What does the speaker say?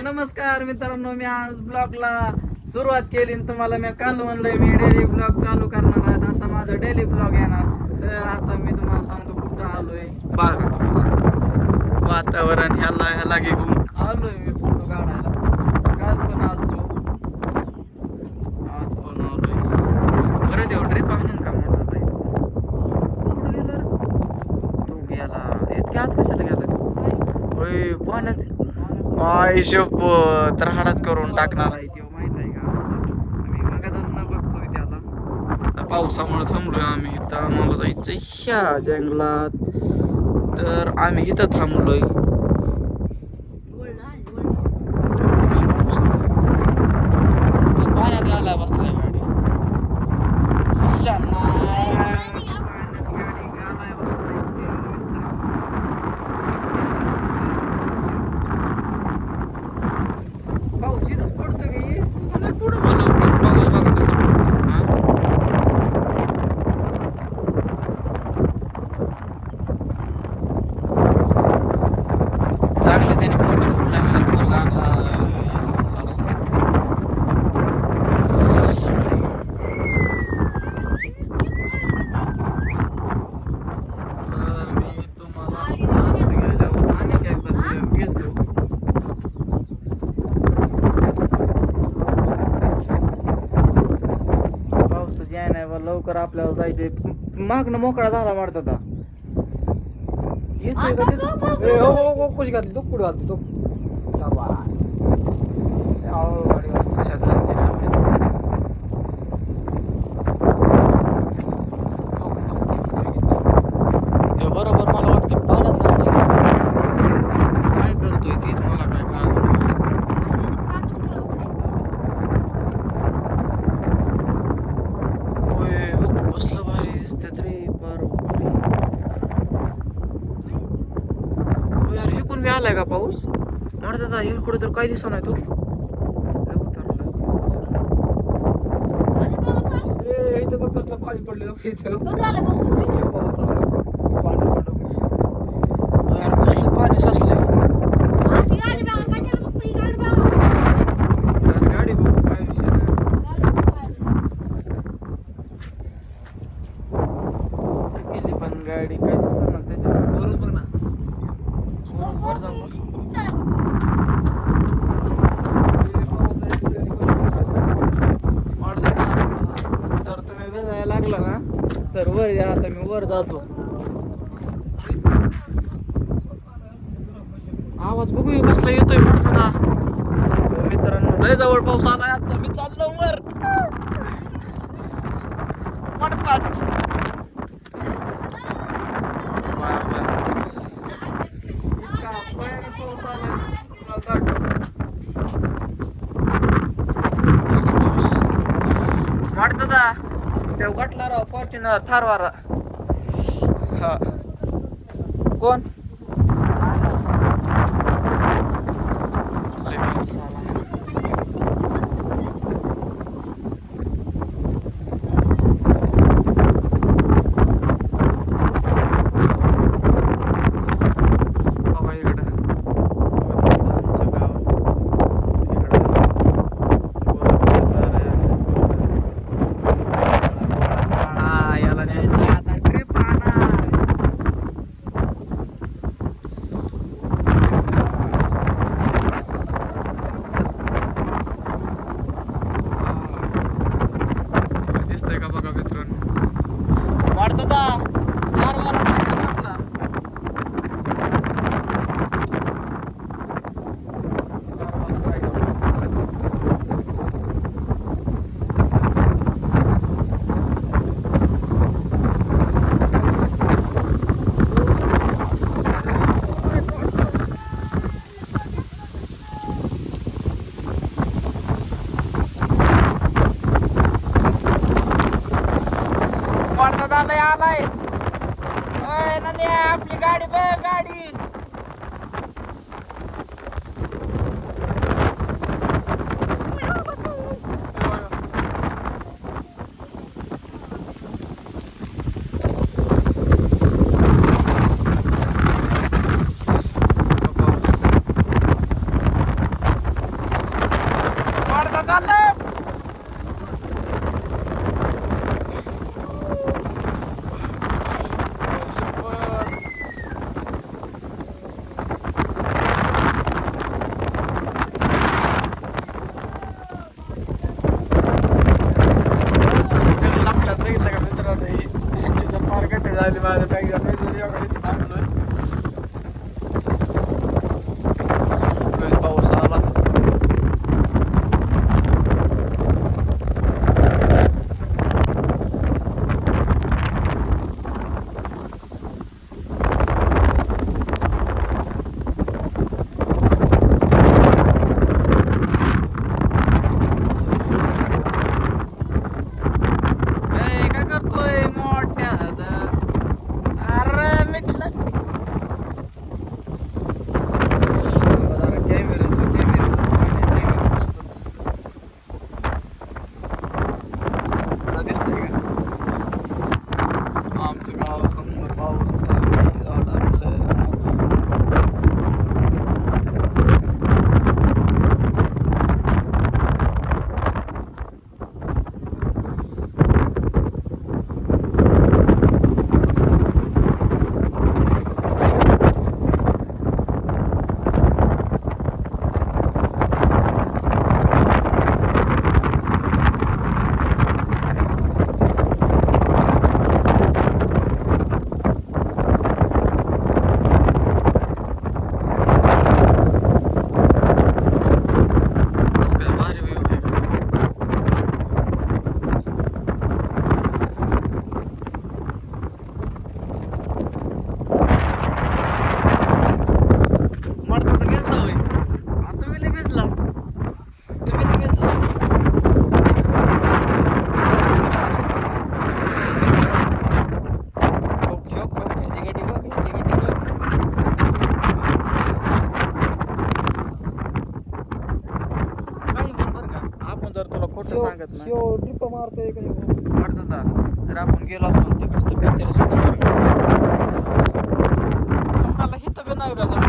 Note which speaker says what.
Speaker 1: नमस्कार मित्रांनो, मी आज ब्लॉगला सुरुवात केली आणि तुम्हाला मी काल म्हणलंय मी डेली ब्लॉग चालू करणार आहे. आता माझा डेली ब्लॉग येणार. तर आता मी तुम्हाला सांगतो कुठं आलोय. बघा वातावरण ह्याला घेऊन आलोय मी फोटो काढायला. काल पण आलतो, आज पण आलोय. खरं तेवढं ट्रिप आणून का म्हणत आहे. कुठं गेला तो गेला इतक्या आत कशाला गेला होय पाण्यात. हिशोब तर हाडाच करून टाकणार आहे ते माहित आहे का. आम्ही मगाधरनं बघतोय त्याला. पावसामुळे थांबलोय आम्ही इथं. आम्हाला जायचं ह्या जंगलात, तर आम्ही इथं थांबलोय. तो पाण्यात आला बसलाय गाडी. पाऊस पडतो की पुढं पाऊस बघा कसा पडतो. चांगले त्याने फोटो शूटला पोरगा आणला. तर मी तुम्हाला गेल्यावर आणि एकदा गेलो. लवकर आपल्याला जायचंय. मागणं मोकळा झाला वाटत. येतोय का कशी घातली तो पुढे घालते तो कशात ते बरोबर मला वाटतं पाण्यात घालतोय. काय करतोय तीच मला काय कळलं. कसलं भारी दिसतात रे पार. यार इकडून बी आलाय का पाऊस. मरता इकडे तर काही दिसत नाही. तो इथं बघ कसलं पाणी पडलं. यार कसलं पाणी साचलंय. गाडी बघू काय विषय नाही. गेली पण गाडी काय दिसत ना त्याच्यावर. बघ ना वर जाऊन बस. तर तुम्ही बघायला लागला ना तर वर या. आता मी वर जातो. आवाज बघू कसला येतोय म्हणता मित्रांनो. लय जवळ पाऊस आलाय. आता मी चाललो वर. वाटपाच वाटतं ते वाटला राव. फॉर्च्युनर थारवारा. हा कोण दिसतंय का बघा मित्रांनो. वाटतं थारवाला नाही का आपला. आलाय आपली गाडी बघ. गाडी बघितलं का मित्रांनो फार गड्डे झाले माझ्या बॅगला मी जर योगा इथे थांबलोय पाऊस आला सांगत नाही
Speaker 2: ड्रिप मारतोय का
Speaker 1: वाटत जर आपण गेलो असतो तिकडचं पिक्चर सुद्धा तुम्हाला हित बी नाही का